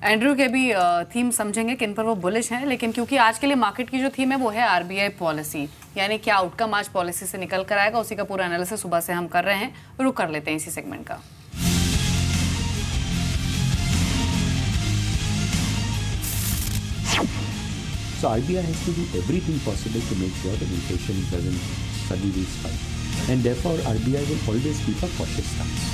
Andrew के भी theme समझेंगे किन पर वो बुलिश हैं, लेकिन क्योंकि आज के लिए मार्केट की जो थीम है वो है आरबीआई पॉलिसी, यानी क्या आउटकम आज पॉलिसी से निकल कर आएगा, उसी का पूरा एनालिसिस सुबह से हम कर रहे हैं। रुक कर लेते हैं इसी सेगमेंट का। So RBI has to do everything possible to make sure that inflation doesn't suddenly spike, and therefore RBI will always keep a cautious stance.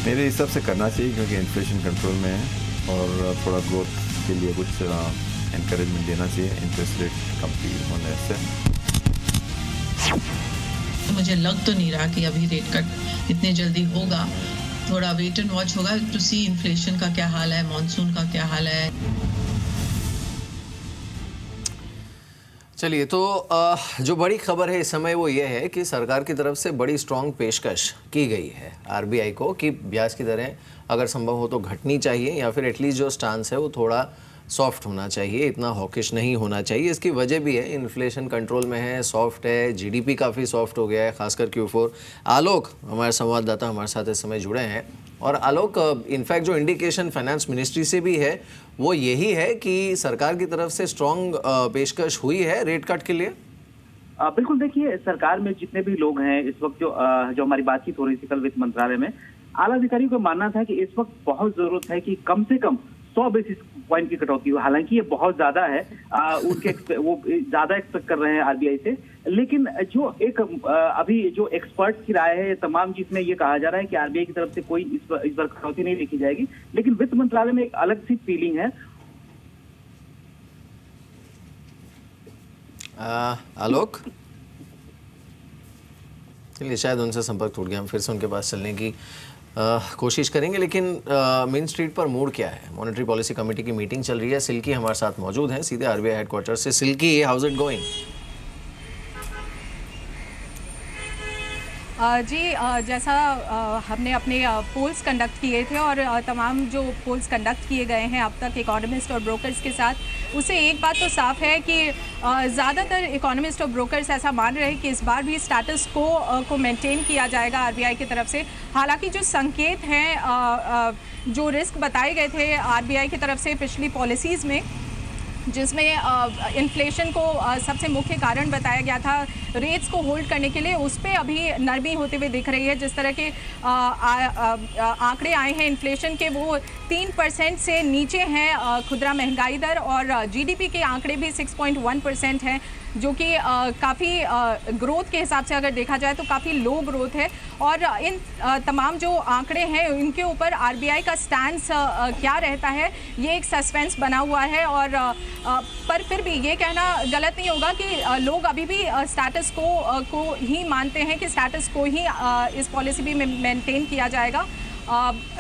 मेरे हिसाब से करना चाहिए क्योंकि इन्फ्लेशन कंट्रोल में है और थोड़ा ग्रोथ के लिए कुछ एनकरेजमेंट देना चाहिए इंटरेस्ट रेट कम होने से। मुझे लग तो नहीं रहा कि अभी रेट कट इतने जल्दी होगा, थोड़ा वेट एंड वॉच होगा टू सी इन्फ्लेशन का क्या हाल है, मॉनसून का क्या हाल है। चलिए, तो जो बड़ी खबर है इस समय वो ये है कि सरकार की तरफ से बड़ी स्ट्रॉन्ग पेशकश की गई है आरबीआई को कि ब्याज की दरें अगर संभव हो तो घटनी चाहिए या फिर एटलीस्ट जो स्टांस है वो थोड़ा सॉफ्ट होना चाहिए, इतना हॉकिश नहीं होना चाहिए। इसकी वजह भी है, इन्फ्लेशन कंट्रोल में है, सॉफ्ट है, जीडीपी काफ़ी सॉफ्ट हो गया है, खासकर Q4। आलोक हमारे संवाददाता हमारे साथ इस समय जुड़े हैं और आलोक, इनफैक्ट जो इंडिकेशन फाइनेंस मिनिस्ट्री से भी है वो यही है कि सरकार की तरफ से स्ट्रॉन्ग पेशकश हुई है रेट कट के लिए। बिल्कुल, देखिए सरकार में जितने भी लोग हैं इस वक्त जो हमारी बातचीत हो रही थी कल वित्त मंत्रालय में, आला अधिकारियों का मानना था कि इस वक्त बहुत जरूरत है कि कम से कम 100 बेसिस पॉइंट की कटौती हो। हालांकि ये बहुत ज्यादा है, वो ज्यादा एक्सपेक्ट कर रहे हैं आरबीआई से, लेकिन जो एक अभी जो एक्सपर्ट की राय है तमाम, जिसमें ये कहा जा रहा है कि आरबीआई की तरफ से कोई इस बार कटौती नहीं देखी जाएगी, लेकिन वित्त मंत्रालय में एक अलग सी फीलिंग है। आलोक, चलिए शायद उनसे संपर्क टूट गया, हम फिर से उनके पास चलने की कोशिश करेंगे। लेकिन मेन स्ट्रीट पर मूड क्या है? मॉनेटरी पॉलिसी कमेटी की मीटिंग चल रही है, सिल्की हमारे साथ मौजूद हैं सीधे आरबीआई हेडक्वार्टर से। Silky, how is it going? जी, जैसा हमने अपने पोल्स कंडक्ट किए थे और तमाम जो पोल्स कंडक्ट किए गए हैं अब तक इकोनॉमिस्ट और ब्रोकर्स के साथ, उससे एक बात तो साफ है कि ज़्यादातर इकोनॉमिस्ट और ब्रोकर्स ऐसा मान रहे हैं कि इस बार भी स्टेटस को मेंटेन किया जाएगा आरबीआई की तरफ से। हालांकि जो संकेत हैं, जो रिस्क बताए गए थे आरबीआई की तरफ से पिछली पॉलिसीज़ में, जिसमें इन्फ्लेशन को सबसे मुख्य कारण बताया गया था रेट्स को होल्ड करने के लिए, उस पर अभी नरमी होते हुए दिख रही है। जिस तरह के आंकड़े आए हैं इन्फ्लेशन के, वो 3% से नीचे हैं खुदरा महंगाई दर, और जीडीपी के आंकड़े भी 6.1% हैं, जो कि काफ़ी ग्रोथ के हिसाब से अगर देखा जाए तो काफ़ी लो ग्रोथ है। और इन तमाम जो आंकड़े हैं उनके ऊपर आरबीआई का स्टैंस क्या रहता है, ये एक सस्पेंस बना हुआ है। और पर फिर भी ये कहना गलत नहीं होगा कि लोग अभी भी स्टेटस को ही मानते हैं कि स्टेटस को ही इस पॉलिसी भी मेंटेन किया जाएगा।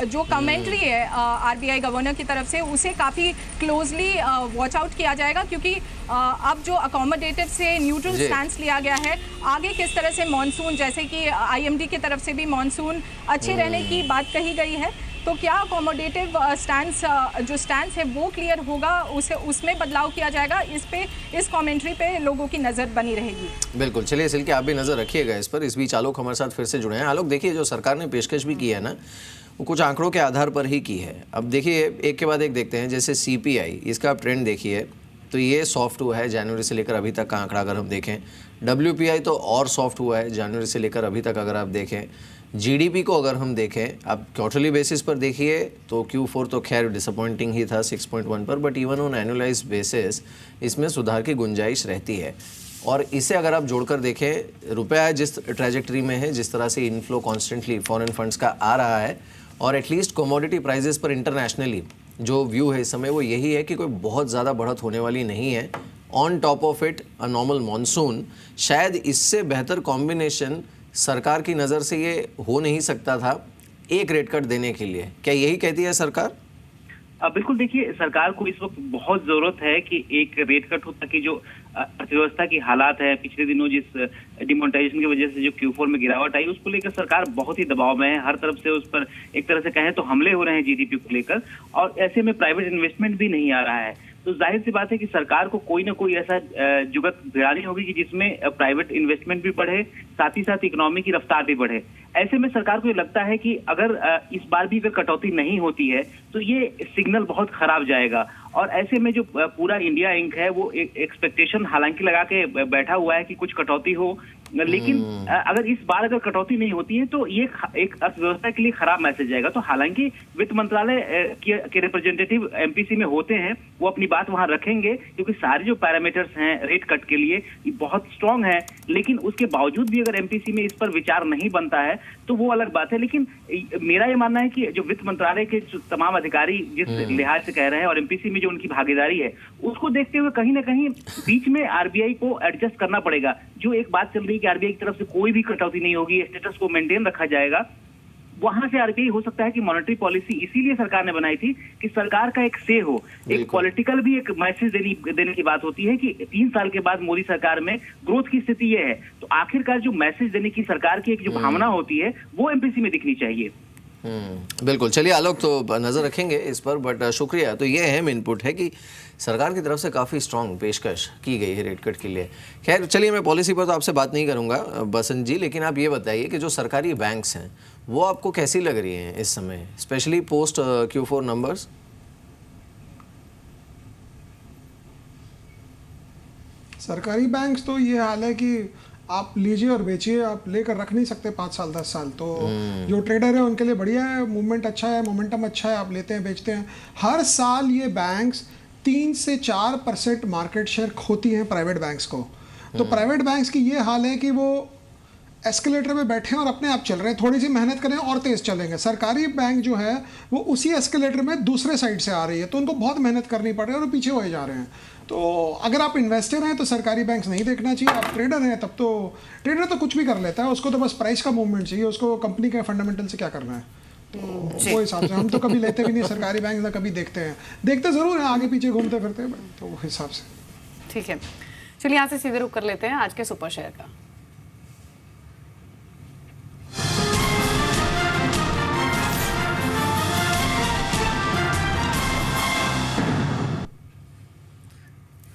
जो कमेंट्री है आरबीआई गवर्नर की तरफ से, उसे काफ़ी क्लोजली वॉच आउट किया जाएगा, क्योंकि अब जो अकोमोडेटिव से न्यूट्रल स्टैंस लिया गया है, आगे किस तरह से मॉनसून, जैसे कि आईएमडी की तरफ से भी मॉनसून अच्छे रहने की बात कही गई है, तो क्या अकोमोडेटिव जो स्टैंस है वो क्लियर होगा, उसमें बदलाव किया जाएगा, इस कमेंट्री पे लोगों की नज़र बनी रहेगी। बिल्कुल, चलिए सिल्की आप भी नज़र रखिएगा इस पर। इस बीच आलोक हमारे साथ फिर से जुड़े हैं। आलोक, देखिए जो सरकार ने पेशकश भी की है ना, वो कुछ आंकड़ों के आधार पर ही की है। अब देखिए एक के बाद एक देखते हैं। जैसे सीपीआई, इसका आप ट्रेंड देखिए तो ये सॉफ्ट हुआ है जनवरी से लेकर अभी तक का आंकड़ा अगर हम देखें। डब्ल्यूपीआई तो और सॉफ्ट हुआ है जनवरी से लेकर अभी तक अगर आप देखें। जीडीपी को अगर हम देखें, अब क्वार्टरली बेसिस पर देखिए तो Q4 तो खैर डिसअपॉइंटिंग ही था 6.1 पर, but even on annualise basis इसमें सुधार की गुंजाइश रहती है। और इसे अगर आप जोड़कर देखें, रुपया जिस ट्रैजेक्टरी में है, जिस तरह से इनफ्लो कॉन्स्टेंटली फॉरेन फंड्स का आ रहा है, और एटलीस्ट कमोडिटी प्राइजेस पर इंटरनेशनली जो व्यू है इस समय वो यही है कि कोई बहुत ज़्यादा बढ़त होने वाली नहीं है। On top of it a normal monsoon, शायद इससे बेहतर कॉम्बिनेशन सरकार की नज़र से ये हो नहीं सकता था एक रेट कट देने के लिए। क्या यही कहती है सरकार? बिल्कुल, देखिए सरकार को इस वक्त बहुत जरूरत है कि एक रेट कट हो, ताकि जो अर्थव्यवस्था की हालात है, पिछले दिनों जिस डिमोनेटाइजेशन की वजह से जो Q4 में गिरावट आई, उसको लेकर सरकार बहुत ही दबाव में है। हर तरफ से उस पर एक तरह से कहें तो हमले हो रहे हैं जीडीपी को लेकर, और ऐसे में प्राइवेट इन्वेस्टमेंट भी नहीं आ रहा है। तो जाहिर सी बात है कि सरकार को कोई ना कोई ऐसा जुगत भिड़ानी होगी कि जिसमें प्राइवेट इन्वेस्टमेंट भी बढ़े, साथ ही साथ इकोनॉमी की रफ्तार भी बढ़े। ऐसे में सरकार को ये लगता है कि अगर इस बार भी अगर कटौती नहीं होती है तो ये सिग्नल बहुत खराब जाएगा। और ऐसे में जो पूरा इंडिया इंक है वो एक्सपेक्टेशन हालांकि लगा के बैठा हुआ है कि कुछ कटौती हो, लेकिन अगर इस बार अगर कटौती नहीं होती है तो ये एक अर्थव्यवस्था के लिए खराब मैसेज जाएगा। तो हालांकि वित्त मंत्रालय के रिप्रेजेंटेटिव एमपीसी में होते हैं, वो अपनी बात वहां रखेंगे क्योंकि सारे जो पैरामीटर्स हैं रेट कट के लिए बहुत स्ट्रांग है, लेकिन उसके बावजूद भी अगर एमपीसी में इस पर विचार नहीं बनता है तो वो अलग बात है। लेकिन मेरा ये मानना है कि जो वित्त मंत्रालय के तमाम अधिकारी जिस लिहाज से कह रहे हैं और एमपीसी में जो उनकी भागीदारी है उसको देखते हुए कहीं ना कहीं बीच में आरबीआई को एडजस्ट करना पड़ेगा। जो एक बात चल रही है कि आरबीआई की तरफ से कोई भी कटौती नहीं होगी, स्टेटस को मेंटेन रखा जाएगा, वहां से आरबीआई हो सकता है कि मॉनेटरी पॉलिसी इसीलिए सरकार ने बनाई थी कि सरकार का एक से हो, एक पॉलिटिकल भी एक मैसेज देने की बात होती है कि 3 साल के बाद मोदी सरकार में ग्रोथ की स्थिति यह है। तो आखिरकार जो मैसेज देने की सरकार की एक जो भावना होती है वो एमपीसी में दिखनी चाहिए। बिल्कुल। चलिए आलोक, तो नज़र रखेंगे इस पर, बट शुक्रिया। तो ये अहम इनपुट है कि सरकार की तरफ से काफ़ी स्ट्रॉन्ग पेशकश की गई है रेट कट के लिए। खैर चलिए, मैं पॉलिसी पर तो आपसे बात नहीं करूंगा बसंत जी, लेकिन आप ये बताइए कि जो सरकारी बैंक्स हैं वो आपको कैसी लग रही हैं इस समय, स्पेशली पोस्ट Q4 नंबर्स? सरकारी बैंक्स तो ये हाल है कि आप लीजिए और बेचिए, आप लेकर रख नहीं सकते 5 साल 10 साल। तो जो ट्रेडर है उनके लिए बढ़िया है, मूवमेंट अच्छा है, मोमेंटम अच्छा है, आप लेते हैं बेचते हैं। हर साल ये बैंक्स 3 से 4% मार्केट शेयर खोती हैं प्राइवेट बैंक्स को। तो प्राइवेट बैंक्स की ये हाल है कि वो एस्केलेटर पे बैठे हैं और अपने आप चल रहे हैं, थोड़ी सी मेहनत करें और तेज़ चलेंगे। सरकारी बैंक जो है वो उसी एस्केलेटर में दूसरे साइड से आ रही है, तो उनको बहुत मेहनत करनी पड़ रही है और पीछे होए जा रहे हैं। तो अगर आप इन्वेस्टर हैं तो सरकारी बैंक्स नहीं देखना चाहिए, आप ट्रेडर हैं तब तो ट्रेडर तो कुछ भी कर लेता है, उसको तो बस प्राइस का मूवमेंट चाहिए, उसको कंपनी के फंडामेंटल से क्या करना है। तो वो हिसाब से हम तो कभी लेते भी नहीं सरकारी बैंक, ना कभी देखते हैं, देखते ज़रूर हैं आगे पीछे घूमते फिरते हैं, तो वो हिसाब से। ठीक है, चलिए यहाँ से सीधे रुक कर लेते हैं आज के सुपर शेयर का।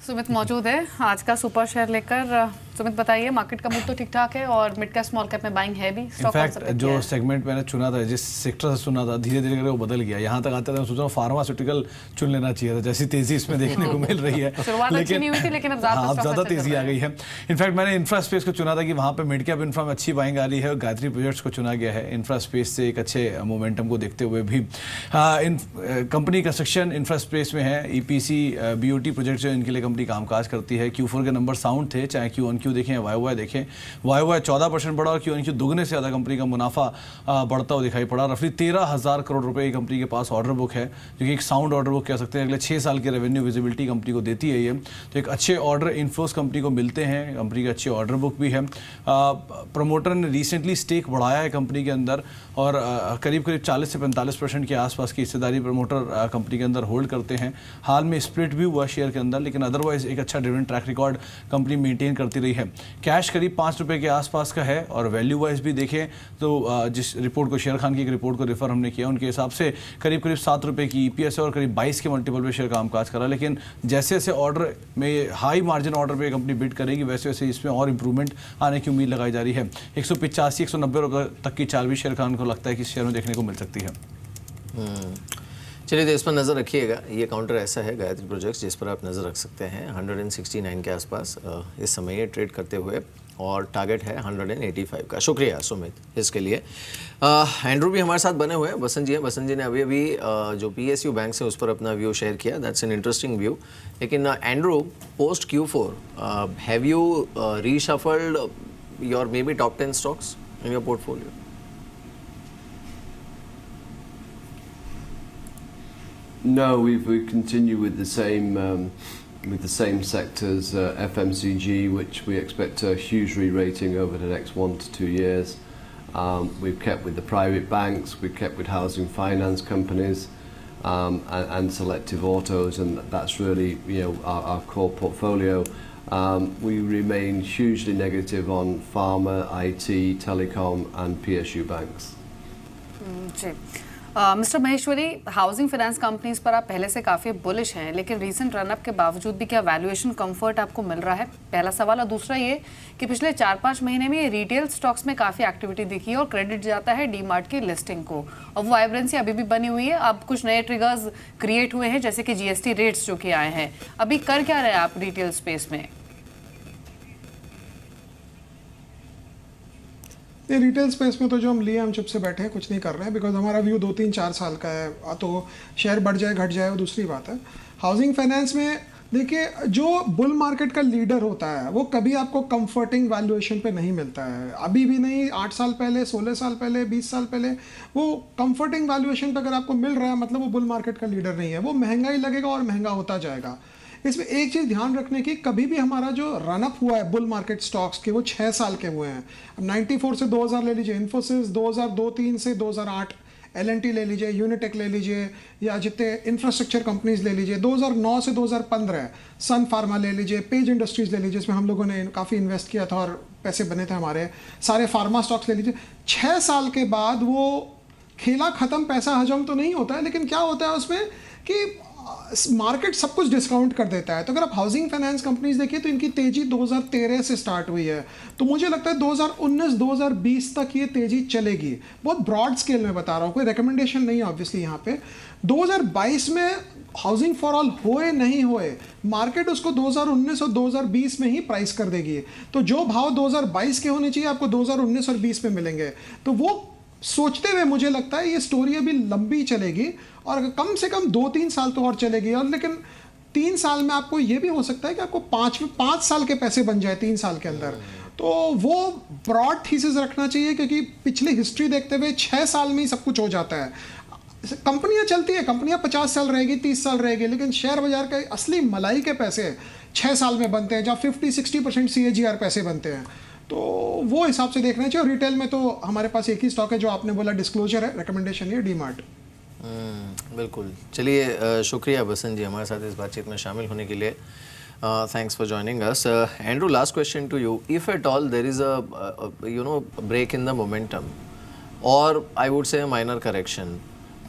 सुमित मौजूद है आज का सुपर शेयर लेकर। सुमित बताइए, मार्केट का मूड तो ठीक ठाक है और मिड कैप स्मॉल कैप में बाइंग है भी। इनफैक्ट जो सेगमेंट मैंने चुना था, जिस सेक्टर से चुना था, धीरे धीरे करके वो बदल गया। यहाँ तक आते थे मैं सोच रहा हूँ फार्मास्यूटिकल चुन लेना चाहिए था, जैसी तेजी इसमें देखने को मिल रही है। लेकिन अब ज़्यादा तेजी आ गई है। इनफैक्ट मैंने इंफ्रा स्पेस को चुना था कि वहाँ पे मिड कैप इंफ्रा में अच्छी बाइंग आ रही है और गायत्री प्रोजेक्ट्स को चुना गया है इंफ्रा स्पेस से एक अच्छे मोमेंटम को देखते हुए भी। कंपनी कंस्ट्रक्शन इंफ्रा स्पेस में है, EPC BOT प्रोजेक्ट जो इनके लिए कंपनी कामकाज करती है। Q4 के नंबर साउंड थे, चाहे Q1Q देखें, YOY देखें। YOY 14% बढ़ा और Q1Q दुगने से ज़्यादा कंपनी का मुनाफा बढ़ता हुआ दिखाई पड़ा। रफली 13,000 करोड़ रुपए की कंपनी के पास ऑर्डर बुक है, जो कि एक साउंड ऑर्डर बुक कह सकते हैं। अगले 6 साल की रेवेन्यू विजिबिलिटी कंपनी को देती है ये, तो एक अच्छे ऑर्डर इनफ्लोस कंपनी को मिलते हैं। कंपनी का अच्छी ऑर्डर बुक भी है। प्रमोटर ने रिसेंटली स्टेक बढ़ाया है कंपनी के अंदर और करीब 40 से 45% के आसपास की हिस्सेदारी प्रमोटर कंपनी के अंदर होल्ड करते हैं। हाल में स्प्लिट भी हुआ शेयर के अंदर, लेकिन अदरवाइज एक अच्छा dividend track record company maintain करती रही है। कैश करीब 5 रुपये के आसपास का है और वैल्यू वाइज भी देखें तो जिस रिपोर्ट को, शेयर खान की एक रिपोर्ट को रेफर हमने किया, उनके हिसाब से करीब 7 रुपये की EPS है और करीब 22 के मल्टीपल पे शेयर कामकाज करा। लेकिन जैसे जैसे ऑर्डर में हाई मार्जिन ऑर्डर पे कंपनी बिड करेगी, वैसे वैसे इसमें और इंप्रूवमेंट आने की उम्मीद लगाई जा रही है। 185-190 रुपये तक की चाल भी शेयर खान को लगता है कि शेयर में देखने को मिल सकती है। चलिए, तो इस पर नज़र रखिएगा। ये काउंटर ऐसा है गायत्री प्रोजेक्ट्स जिस पर आप नज़र रख सकते हैं 169 के आसपास इस समय ये ट्रेड करते हुए, और टारगेट है 185 का। शुक्रिया सुमित इसके लिए। एंड्रू भी हमारे साथ बने हुए हैं। बसंत जी हैं, बसंत जी ने अभी अभी जो PSU बैंक है उस पर अपना व्यू शेयर किया। That's an interesting view. लेकिन Andrew, post Q4 have you reshuffled your maybe top 10 stocks in your portfolio? No, we continue with the same sectors, FMCG, which we expect a huge re-rating over the next 1 to 2 years. We've kept with the private banks, we've kept with housing finance companies, and selective autos, and that's really our core portfolio. We remain hugely negative on pharma, IT, telecom, and PSU banks. Mister Maheshwari, housing finance companies पर आप पहले से काफ़ी bullish हैं, लेकिन recent run up के बावजूद भी क्या वैल्यूएशन कंफर्ट आपको मिल रहा है? पहला सवाल। और दूसरा ये कि पिछले 4-5 महीने में रिटेल स्टॉक्स में काफ़ी एक्टिविटी दिखी है और क्रेडिट जाता है डीमार्ट की लिस्टिंग को, और वो वाइब्रेंसी अभी भी बनी हुई है। अब कुछ नए ट्रिगर्स क्रिएट हुए हैं, जैसे कि GST रेट्स जो कि आए हैं। अभी कर क्या रहे आप रिटेल स्पेस में? ये रिटेल स्पेस में तो जो हम लिए हम चुप से बैठे हैं, कुछ नहीं कर रहे हैं, बिकॉज हमारा व्यू 2-3-4 साल का है। तो शेयर बढ़ जाए घट जाए वो दूसरी बात है। हाउसिंग फाइनेंस में देखिए, जो बुल मार्केट का लीडर होता है वो कभी आपको कंफर्टिंग वैल्यूएशन पे नहीं मिलता है। अभी भी नहीं, 8 साल पहले, 16 साल पहले, 20 साल पहले वो कंफर्टिंग वैल्यूएशन पे अगर आपको मिल रहा है, मतलब वो बुल मार्केट का लीडर नहीं है। वो महंगा ही लगेगा और महंगा होता जाएगा। इसमें एक चीज़ ध्यान रखने की, कभी भी हमारा जो रनअप हुआ है बुल मार्केट स्टॉक्स के, वो 6 साल के हुए हैं। अब 94 से 2000 ले लीजिए इन्फोसिस, 2002-3 से 2008 L&T ले लीजिए, यूनिटेक ले लीजिए, या जितने इंफ्रास्ट्रक्चर कंपनीज ले लीजिए, 2009 से 2015 सन फार्मा ले लीजिए, पेज इंडस्ट्रीज ले लीजिए, इसमें हम लोगों ने काफ़ी इन्वेस्ट किया था और पैसे बने थे हमारे, सारे फार्मा स्टॉक्स ले लीजिए। 6 साल के बाद वो खेला ख़त्म, पैसा हजम तो नहीं होता है, लेकिन क्या होता है उसमें कि मार्केट सब कुछ डिस्काउंट कर देता है। तो अगर आप हाउसिंग फाइनेंस कंपनीज देखिए तो इनकी तेजी 2013 से स्टार्ट हुई है, तो मुझे लगता है 2019-2020 तक ये तेजी चलेगी। बहुत ब्रॉड स्केल में बता रहा हूँ, कोई रिकमेंडेशन नहीं है ऑब्वियसली यहाँ पे। 2022 में हाउसिंग फॉर ऑल होए नहीं होए, मार्केट उसको 2019 और 2020 में ही प्राइस कर देगी। तो जो भाव 2022 के होने चाहिए आपको 2019 और 20 में मिलेंगे। तो वो सोचते हुए मुझे लगता है ये स्टोरी अभी लंबी चलेगी और कम से कम 2-3 साल तो और चलेगी। और लेकिन 3 साल में आपको ये भी हो सकता है कि आपको 5 साल के पैसे बन जाए 3 साल के अंदर। तो वो ब्रॉड थीसिस रखना चाहिए, क्योंकि पिछली हिस्ट्री देखते हुए 6 साल में ही सब कुछ हो जाता है। कंपनियां चलती है, कंपनियां 50 साल रहेगी, 30 साल रहेगी, लेकिन शेयर बाजार के असली मलाई के पैसे 6 साल में बनते हैं, जहाँ 50-60% CAGR पैसे बनते हैं। तो वो हिसाब से देखना चाहिए। और रिटेल में तो हमारे पास एक ही स्टॉक है जो आपने बोला डिस्क्लोजर है, रिकमेंडेशन ये डीमार्ट। बिल्कुल। चलिए, शुक्रिया बसंत जी हमारे साथ इस बातचीत में शामिल होने के लिए। Thanks for joining us. Andrew, last question to you. If at all there is a break in the momentum, or I would say a minor correction,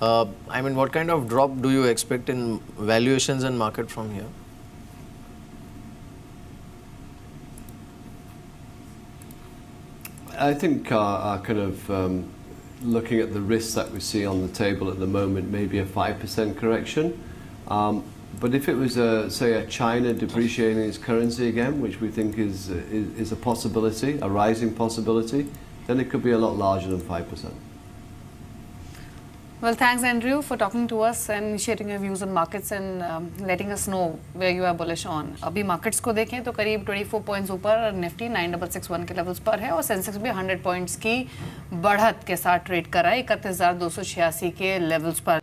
I mean, what kind of drop do you expect in valuations and market from here? I think kind of looking at the risks that we see on the table at the moment, maybe a 5% correction. But if it was, say, a China depreciating its currency again, which we think is a possibility, a rising possibility, then it could be a lot larger than 5%. Well, thanks, Andrew, for talking to us and sharing your views on markets and letting us know where you are bullish on. अभी markets को देखें तो करीब 24 points ऊपर Nifty 9661 के levels पर है और सेंसेक्स भी 100 पॉइंट्स की बढ़त के साथ ट्रेड कर रहा है 31,286 के लेवल्स पर।